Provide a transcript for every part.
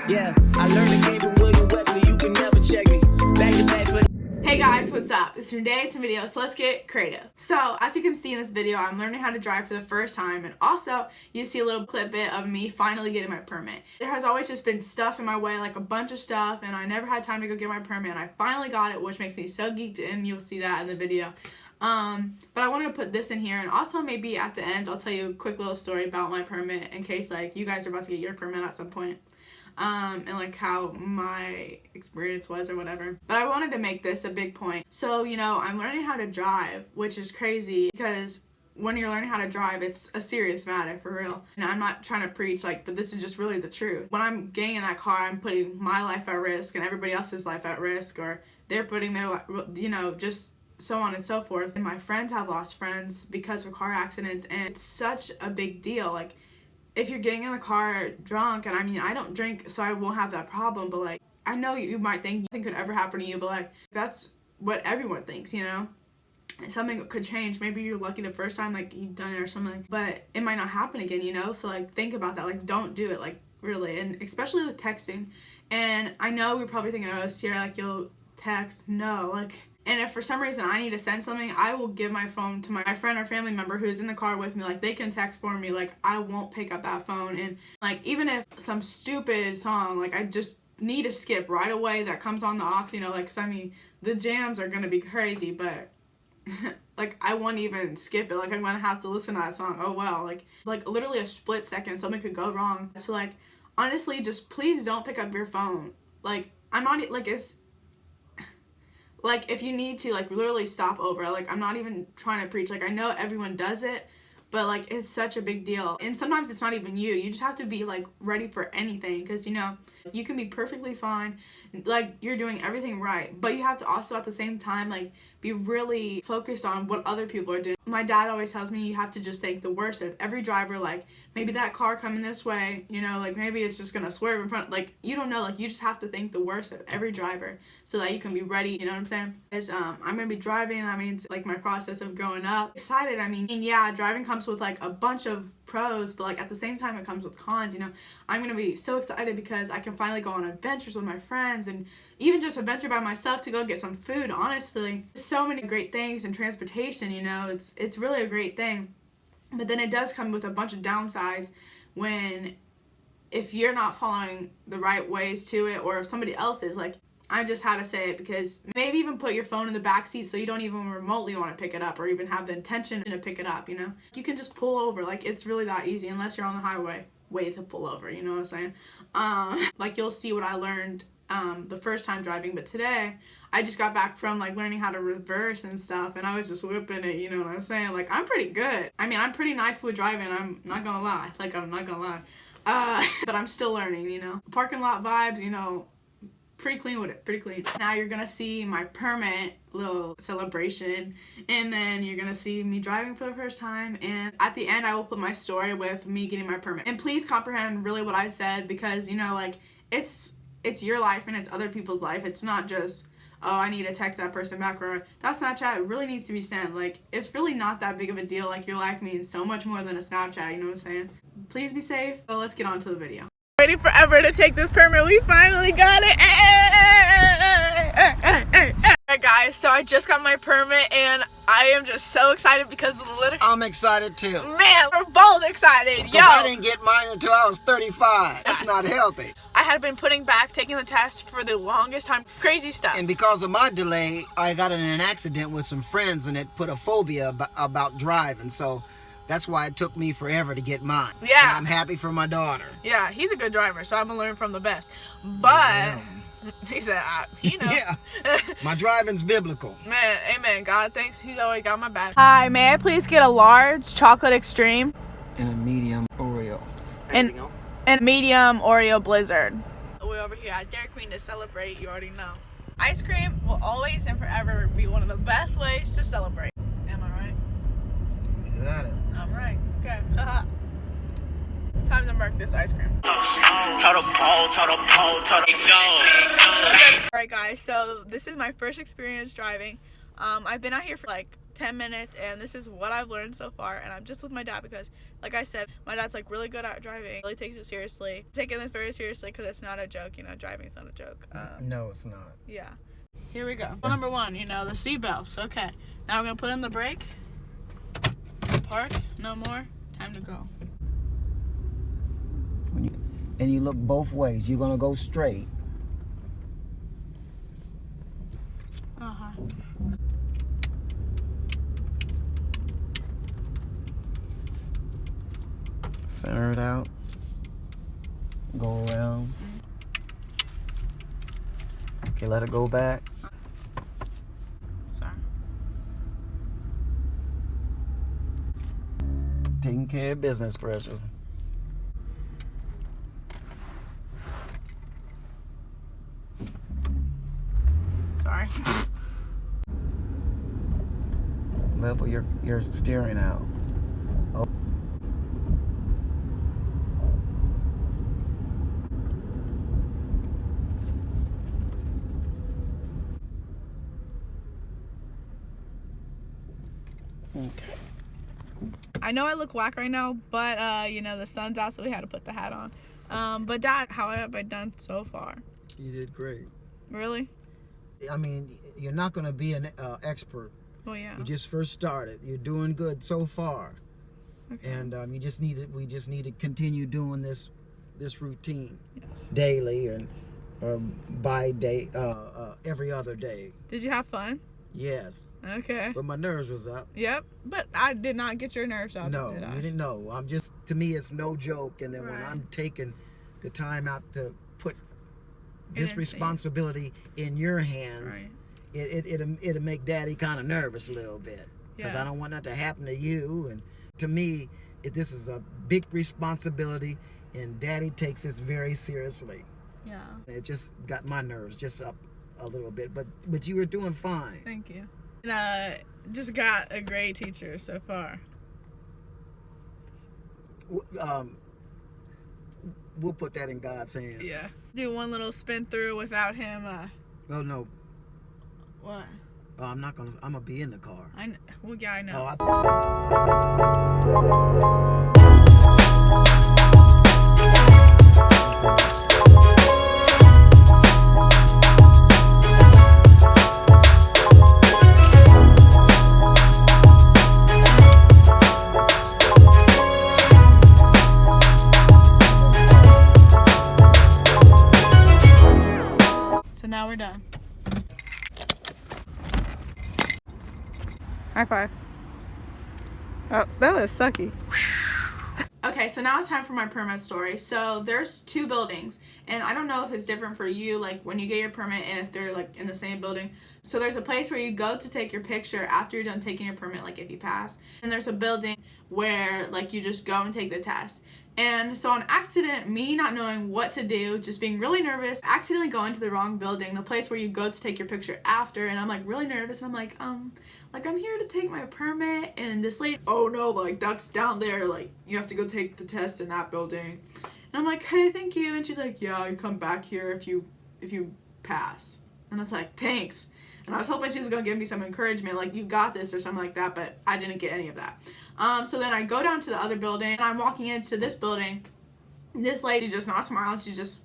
Yeah, I learned the game from William Wesley. You can never check me. Back to back for. Hey guys, what's up? It's today, it's a video, so let's get creative. So, as you can see in this video, I'm learning how to drive for the first time, and also, you see a little clip bit of me finally getting my permit. There has always just been stuff in my way, like a bunch of stuff, and I never had time to go get my permit, and I finally got it, which makes me so geeked, and you'll see that in the video. But I wanted to put this in here, and also maybe at the end, I'll tell you a quick little story about my permit, in case, like, you guys are about to get your permit at some point. And like how my experience was or whatever. But I wanted to make this a big point. So, you know, I'm learning how to drive, which is crazy because when you're learning how to drive, it's a serious matter, for real. And I'm not trying to preach, like, but this is just really the truth. When I'm getting in that car, I'm putting my life at risk and everybody else's life at risk, or they're putting their, you know, just so on and so forth. And my friends have lost friends because of car accidents, and it's such a big deal. Like, if you're getting in the car drunk, and I mean, I don't drink, so I won't have that problem, but like, I know you might think nothing could ever happen to you, but like, that's what everyone thinks, you know? And something could change. Maybe you're lucky the first time, like, you've done it or something, but it might not happen again, you know? So like, think about that. Like, don't do it, like, really, and especially with texting. And I know you're probably thinking, oh, Sierra, like, you'll text. No, like, and if for some reason I need to send something, I will give my phone to my friend or family member who's in the car with me. Like, they can text for me. Like, I won't pick up that phone. And like, even if some stupid song, like, I just need to skip right away that comes on the aux, you know, like, 'cause I mean, the jams are gonna be crazy, but like, I won't even skip it. Like, I'm gonna have to listen to that song. Oh well, like literally a split second, something could go wrong. So like, honestly, just please don't pick up your phone. Like, I'm not, like, it's like, if you need to, like, literally stop over. Like, I'm not even trying to preach. Like, I know everyone does it, but, like, it's such a big deal. And sometimes it's not even you. You just have to be, like, ready for anything. Because, you know, you can be perfectly fine. Like, you're doing everything right. But you have to also, at the same time, like, be really focused on what other people are doing. My dad always tells me you have to just think the worst of every driver. Like, maybe that car coming this way, you know, like, maybe it's just gonna swerve in front. Like, you don't know. Like, you just have to think the worst of every driver so that you can be ready. You know what I'm saying? Because I'm gonna be driving. That means, like, my process of growing up. Excited. I mean, yeah, driving comes with, like, a bunch of pros, but like, at the same time, it comes with cons. You know, I'm gonna be so excited because I can finally go on adventures with my friends, and even just adventure by myself to go get some food. Honestly, so many great things in transportation, you know. It's really a great thing, but then it does come with a bunch of downsides when, if you're not following the right ways to it, or if somebody else is. Like, I just had to say it, because maybe even put your phone in the back seat so you don't even remotely want to pick it up, or even have the intention to pick it up, you know? You can just pull over. Like, it's really that easy, unless you're on the highway. Way to pull over, you know what I'm saying? Like, you'll see what I learned the first time driving, but today I just got back from, like, learning how to reverse and stuff, and I was just whipping it, you know what I'm saying? Like, I'm pretty good. I mean, I'm pretty nice with driving, I'm not gonna lie. Like, I'm not gonna lie. But I'm still learning, you know? Parking lot vibes, you know, pretty clean with it, pretty clean. Now you're gonna see my permit little celebration, and then you're gonna see me driving for the first time, and at the end I will put my story with me getting my permit. And please comprehend really what I said, because, you know, like, it's your life and it's other people's life. It's not just, oh, I need to text that person back, or that Snapchat really needs to be sent. Like, it's really not that big of a deal. Like, your life means so much more than a Snapchat, you know what I'm saying? Please be safe. So let's get on to the video. Waiting forever to take this permit. We finally got it. Alright guys, so I just got my permit, and I am just so excited because literally, I'm excited too. Man, we're both excited. Yo, I didn't get mine until I was 35. That's not healthy. I had been putting back taking the test for the longest time. Crazy stuff. And because of my delay, I got in an accident with some friends, and it put a phobia about driving. So that's why it took me forever to get mine. Yeah. And I'm happy for my daughter. Yeah, he's a good driver, so I'm gonna learn from the best. But he said, he knows. Yeah. My driving's biblical. Man, amen. God thanks. He's always got my back. Hi, may I please get a large chocolate extreme? And a medium Oreo. And medium Oreo Blizzard. We're over here at Dairy Queen to celebrate. You already know. Ice cream will always and forever be one of the best ways to celebrate. Am I right? You got it. I'm right. Okay. Time to mark this ice cream. Alright guys, so this is my first experience driving. I've been out here for like 10 minutes and this is what I've learned so far, and I'm just with my dad because, like I said, my dad's like really good at driving, really takes it seriously, taking this very seriously because it's not a joke, you know, driving's not a joke. No, it's not. Yeah. Here we go. Number one, you know, the seatbelts. Okay. Now we're gonna put in the brake. Park. No more. Time to go. And you look both ways. You're gonna go straight. Center it out. Go around. Okay, let it go back. Sorry. Taking care of business, precious. Sorry. Level your steering out. Oh. Okay. I know I look whack right now, but you know, the sun's out, so we had to put the hat on. But Dad, how have I done so far? You did great. Really? I mean, you're not going to be an expert. Well, yeah. You just first started. You're doing good so far. Okay. And we just need to continue doing this routine Yes. daily and by day every other day. Did you have fun? Yes. Okay. But my nerves was up. Yep. But I did not get your nerves up. No, did I? you didn't know. I'm just, to me, it's no joke. And then when Right. I'm taking the time out to put this Energy. responsibility in your hands, Right. it'll make Daddy kind of nervous a little bit, because Yeah. I don't want that to happen to you. And to me, this is a big responsibility, and Daddy takes this very seriously. Yeah. It just got my nerves just up a little bit, but you were doing fine. Thank you. And just got a great teacher so far. We'll put that in God's hands. Yeah. Do one little spin through without him. Oh no. What? Oh, I'm gonna be in the car. Well, yeah, I know. Oh, So now we're done. High five. Oh, that was sucky. Okay, so now it's time for my permit story. So there's two buildings, and I don't know if it's different for you, like when you get your permit and if they're like in the same building. So there's a place where you go to take your picture after you're done taking your permit, like if you pass. And there's a building where like you just go and take the test. And so on accident, me not knowing what to do, just being really nervous, accidentally going to the wrong building, the place where you go to take your picture after, and I'm like really nervous, and I'm like I'm here to take my permit, and this lady, oh no, like that's down there, like you have to go take the test in that building. And I'm like, hey, thank you. And she's like, yeah, you come back here if you pass. And it's like, thanks. And I was hoping she was gonna give me some encouragement, like you got this or something like that, but I didn't get any of that. So then I go down to the other building, and I'm walking into this building. This lady just not smiling, she's just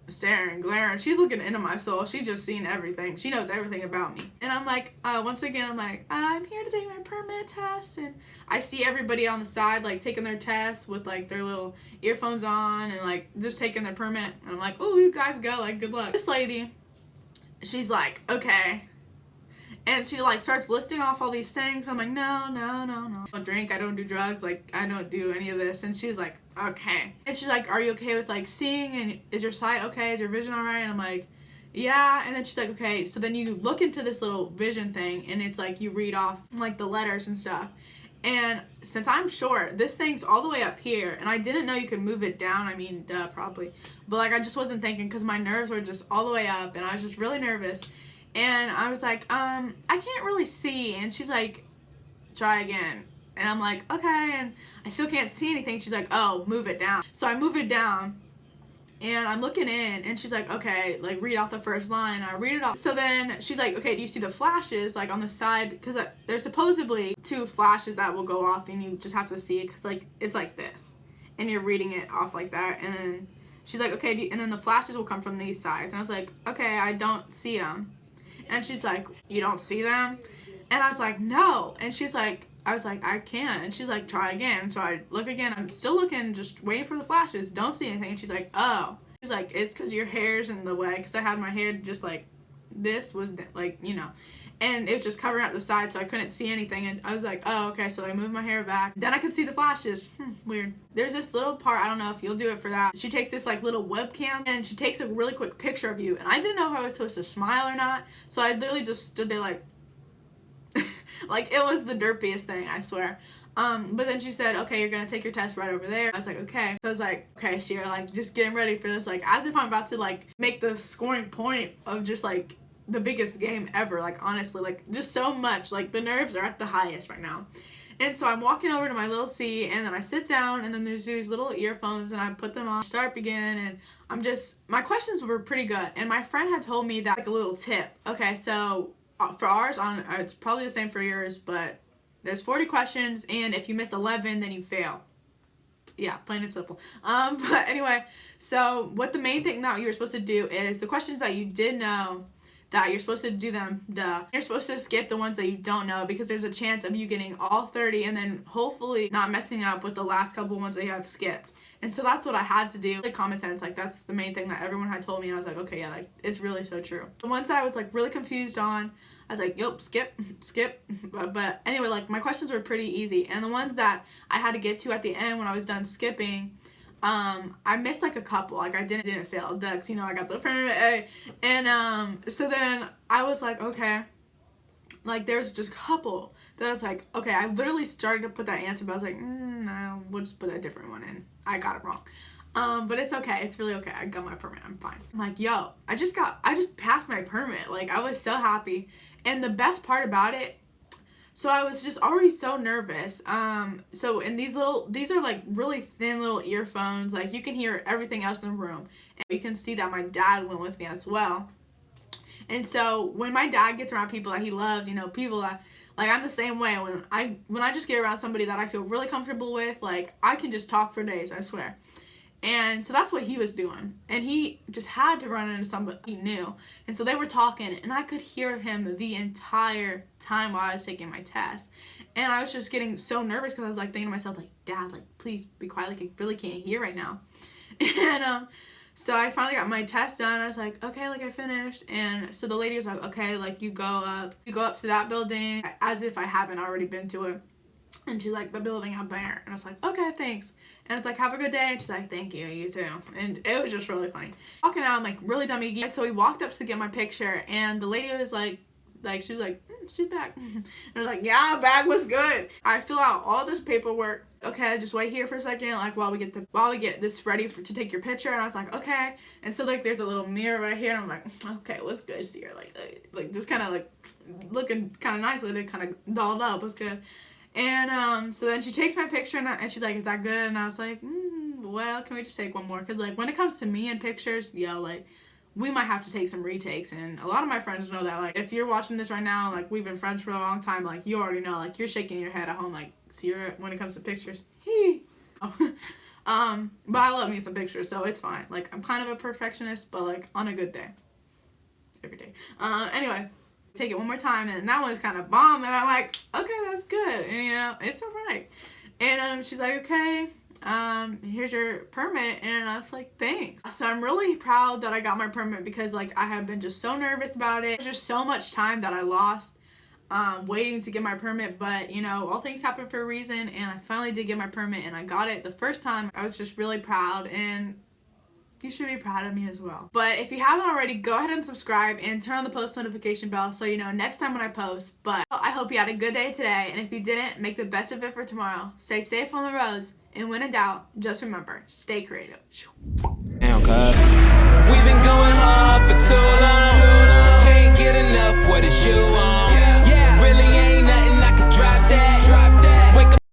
staring, glaring. She's looking into my soul. She's just seen everything. She knows everything about me. And I'm like, once again, I'm like, I'm here to take my permit test. And I see everybody on the side, like, taking their test with, like, their little earphones on and, like, just taking their permit. And I'm like, oh, you guys go, like, good luck. This lady, she's like, okay. And she, like, starts listing off all these things. I'm like, no. I don't drink. I don't do drugs. Like, I don't do any of this. And she's like, okay. And she's like, are you okay with, like, seeing? And is your sight okay? Is your vision all right? And I'm like, yeah. And then she's like, okay. So then you look into this little vision thing, and it's like you read off, like, the letters and stuff. And since I'm short, this thing's all the way up here. And I didn't know you could move it down. I mean, duh, probably. But, like, I just wasn't thinking because my nerves were just all the way up. And I was just really nervous. And I was like, I can't really see. And she's like, try again. And I'm like, okay. And I still can't see anything. She's like, oh, move it down. So I move it down. And I'm looking in, and she's like, okay, like, read off the first line. I read it off. So then she's like, okay, do you see the flashes, like, on the side? Because there's supposedly 2 flashes that will go off, and you just have to see it, because, like, it's like this. And you're reading it off like that. And then she's like, okay, and then the flashes will come from these sides. And I was like, okay, I don't see them. And she's like, you don't see them? And I was like, no. And she's like, I was like, I can't. And she's like, try again. So I look again. I'm still looking, just waiting for the flashes. Don't see anything. And she's like, oh. She's like, it's because your hair's in the way. Because I had my hair just like this was like, you know. And it was just covering up the side, so I couldn't see anything. And I was like, oh, okay. So I moved my hair back. Then I could see the flashes. Weird. There's this little part, I don't know if you'll do it for that. She takes this like little webcam, and she takes a really quick picture of you. And I didn't know if I was supposed to smile or not. So I literally just stood there like, like, it was the derpiest thing, I swear. But then she said, okay, you're gonna take your test right over there. I was like, okay. So I was like, okay, so you're like just getting ready for this, like, as if I'm about to like make the scoring point of just like the biggest game ever. Like, honestly, like, just so much. Like, the nerves are at the highest right now. And so I'm walking over to my little seat, and then I sit down, and then there's these little earphones, and I put them on, start begin, and my questions were pretty good. And my friend had told me that, like, a little tip. Okay, so for ours, it's probably the same for yours, but there's 40 questions, and if you miss 11, then you fail. Yeah, plain and simple. But anyway, so what the main thing that you were supposed to do is the questions that you did know, that you're supposed to do them, You're supposed to skip the ones that you don't know, because there's a chance of you getting all 30 and then hopefully not messing up with the last couple ones that you have skipped. And so that's what I had to do. Like, common sense, like, that's the main thing that everyone had told me, and I was like, okay, yeah, like, it's really so true. The ones that I was, like, really confused on, I was like, yep, skip. But anyway, like, my questions were pretty easy. And the ones that I had to get to at the end when I was done skipping, I missed, like, a couple. Like, I didn't fail. Ducks, you know, I got the affirmative A. And, so then I was like, okay. Like, there's just a couple that I was like, okay, I literally started to put that answer, but I was like, no, we'll just put a different one in. I got it wrong. But it's okay. It's really okay. I got my permit. I'm fine. I'm like, yo, I just passed my permit. Like, I was so happy. And the best part about it, so I was just already so nervous. So in these are like really thin little earphones. Like, you can hear everything else in the room. And you can see that my dad went with me as well. And so when my dad gets around people that he loves, you know, people that, like, I'm the same way. When I just get around somebody that I feel really comfortable with, like, I can just talk for days, I swear. And so that's what he was doing. And he just had to run into somebody he knew. And so they were talking, and I could hear him the entire time while I was taking my test. And I was just getting so nervous, because I was, like, thinking to myself, like, Dad, like, please be quiet. Like, I really can't hear right now. And so I finally got my test done. I was like, okay, like, I finished. And so the lady was like, okay, like, you go up to that building, as if I haven't already been to it. And she's like, the building up there. And I was like, okay, thanks. And it's like, have a good day. And she's like, thank you, you too. And it was just really funny. Walking out, I'm like, really dummy. So we walked up to get my picture, and the lady was like, she was like, she's back. And I was like, yeah, bag was good. I fill out all this paperwork. Okay, just wait here for a second, like, while we get this ready to take your picture. And I was like, okay. And so, like, there's a little mirror right here, and I'm like, okay, what's good? So you're like just kind of like looking kind of nice with it, kind of dolled up. What's good? And so then she takes my picture, and she's like, is that good? And I was like, well, can we just take one more? Because, like, when it comes to me and pictures, yo, like, we might have to take some retakes. And a lot of my friends know that, like, if you're watching this right now, like, we've been friends for a long time, like, you already know, like, you're shaking your head at home, like, so you're, when it comes to pictures, but I love me some pictures, so it's fine. Like, I'm kind of a perfectionist, but, like, on a good day, every day. Anyway, take it one more time, and that one's kind of bomb, and I'm like, okay, that's good, and, you know, it's alright. And she's like, okay, here's your permit. And I was like, thanks. So I'm really proud that I got my permit, because, like, I have been just so nervous about it. There's just so much time that I lost waiting to get my permit, but, you know, all things happen for a reason, and I finally did get my permit, and I got it the first time. I was just really proud, and you should be proud of me as well. But if you haven't already, go ahead and subscribe and turn on the post notification bell so you know next time when I post. But I hope you had a good day today, and if you didn't, make the best of it for tomorrow. Stay safe on the roads, and when in doubt, just remember, stay creative.